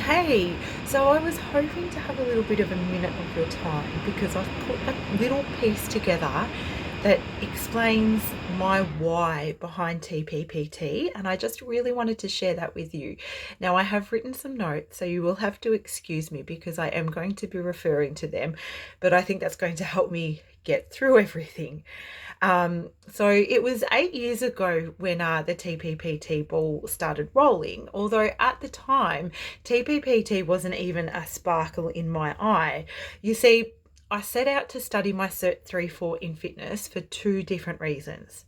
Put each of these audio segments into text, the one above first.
Hey, so I was hoping to have a little bit of a minute of your time because I've put a little piece together that explains my why behind TPPT, and I just really wanted to share that with you. Now, I have written some notes, so you will have to excuse me because I am going to be referring to them, but I think that's going to help me get through everything. So it was 8 years ago when the TPPT ball started rolling, although at the time, TPPT wasn't even a sparkle in my eye. You see, I set out to study my Cert 3-4 in fitness for two different reasons.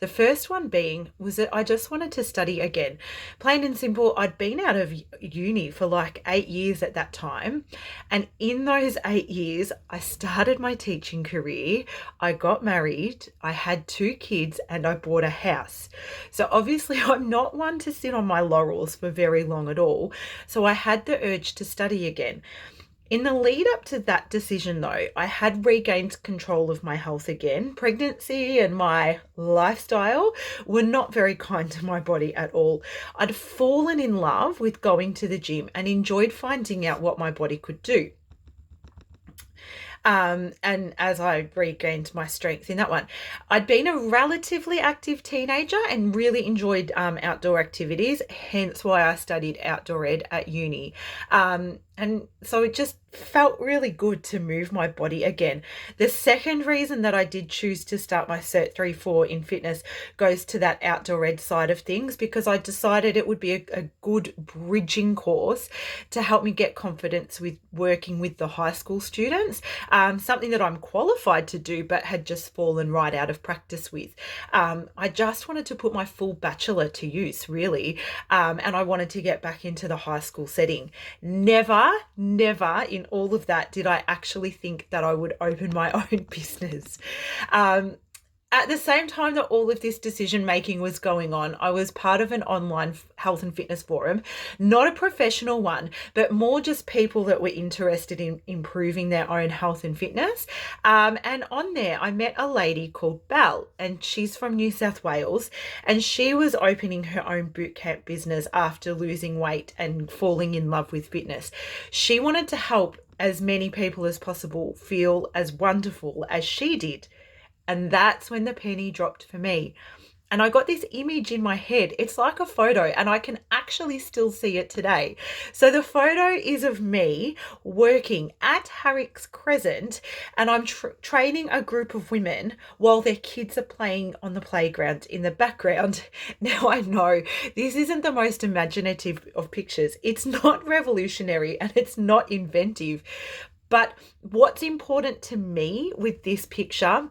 The first one being was that I just wanted to study again. Plain and simple, I'd been out of uni for like 8 years at that time. And in those 8 years, I started my teaching career. I got married, I had two kids, and I bought a house. So obviously, I'm not one to sit on my laurels for very long at all. So I had the urge to study again. In the lead up to that decision, though, I had regained control of my health again. Pregnancy and my lifestyle were not very kind to my body at all. I'd fallen in love with going to the gym and enjoyed finding out what my body could do. And as I regained my strength in that one, I'd been a relatively active teenager and really enjoyed outdoor activities, hence why I studied outdoor ed at uni. And so it just felt really good to move my body again. The second reason that I did choose to start my Cert 3-4 in fitness goes to that outdoor ed side of things because I decided it would be a good bridging course to help me get confidence with working with the high school students, something that I'm qualified to do but had just fallen right out of practice with. I just wanted to put my full bachelor to use, really, and I wanted to get back into the high school setting. Never in all of that did I actually think that I would open my own business. Um, at the same time that all of this decision making was going on, I was part of an online health and fitness forum, not a professional one, but more just people that were interested in improving their own health and fitness. And on there, I met a lady called Belle, and she's from New South Wales, and she was opening her own boot camp business after losing weight and falling in love with fitness. She wanted to help as many people as possible feel as wonderful as she did. And that's when the penny dropped for me. And I got this image in my head. It's like a photo, and I can actually still see it today. So the photo is of me working at Harrick's Crescent, and I'm training a group of women while their kids are playing on the playground in the background. Now, I know this isn't the most imaginative of pictures. It's not revolutionary and it's not inventive. But what's important to me with this picture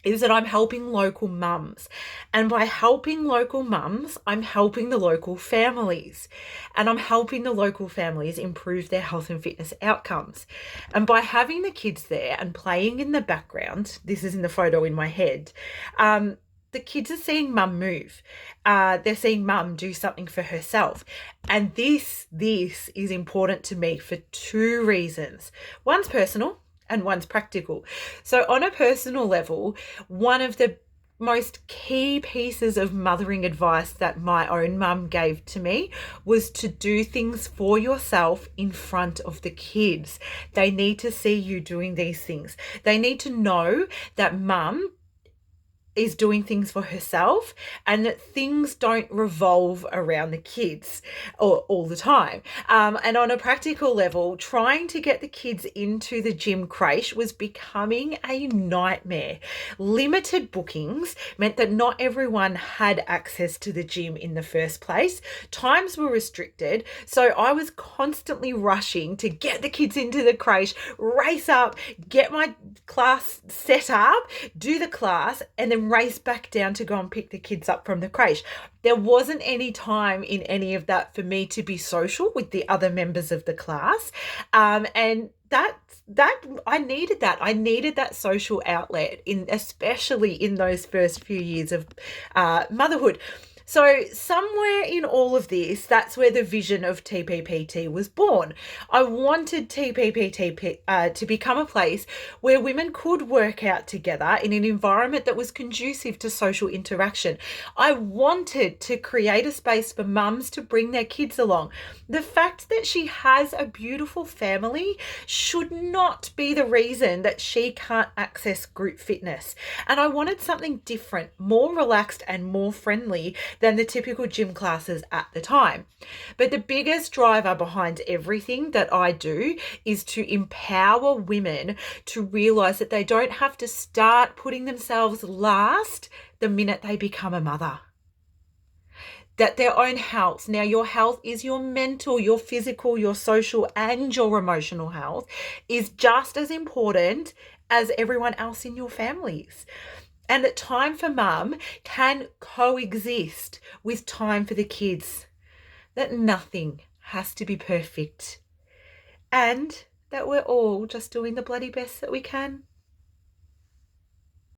is that I'm helping local mums. And by helping local mums, I'm helping the local families. And I'm helping the local families improve their health and fitness outcomes. And by having the kids there and playing in the background, this is in the photo in my head, the kids are seeing mum move. They're seeing mum do something for herself. And this is important to me for two reasons. One's personal, and one's practical. So on a personal level, one of the most key pieces of mothering advice that my own mum gave to me was to do things for yourself in front of the kids. They need to see you doing these things. They need to know that mum is doing things for herself and that things don't revolve around the kids all the time. And on a practical level, trying to get the kids into the gym crèche was becoming a nightmare. Limited bookings meant that not everyone had access to the gym in the first place. Times were restricted, so I was constantly rushing to get the kids into the crèche, race up, get my class set up, do the class, and then race back down to go and pick the kids up from the crèche. There wasn't any time in any of that for me to be social with the other members of the class. And that I needed that. I needed that social outlet, especially in those first few years of motherhood. So, somewhere in all of this, that's where the vision of TPPT was born. I wanted TPPT to become a place where women could work out together in an environment that was conducive to social interaction. I wanted to create a space for mums to bring their kids along. The fact that she has a beautiful family should not be the reason that she can't access group fitness. And I wanted something different, more relaxed, and more friendly than the typical gym classes at the time. But the biggest driver behind everything that I do is to empower women to realize that they don't have to start putting themselves last the minute they become a mother. That their own health, now your health is your mental, your physical, your social, and your emotional health, is just as important as everyone else in your families. And that time for mum can coexist with time for the kids. That nothing has to be perfect. And that we're all just doing the bloody best that we can.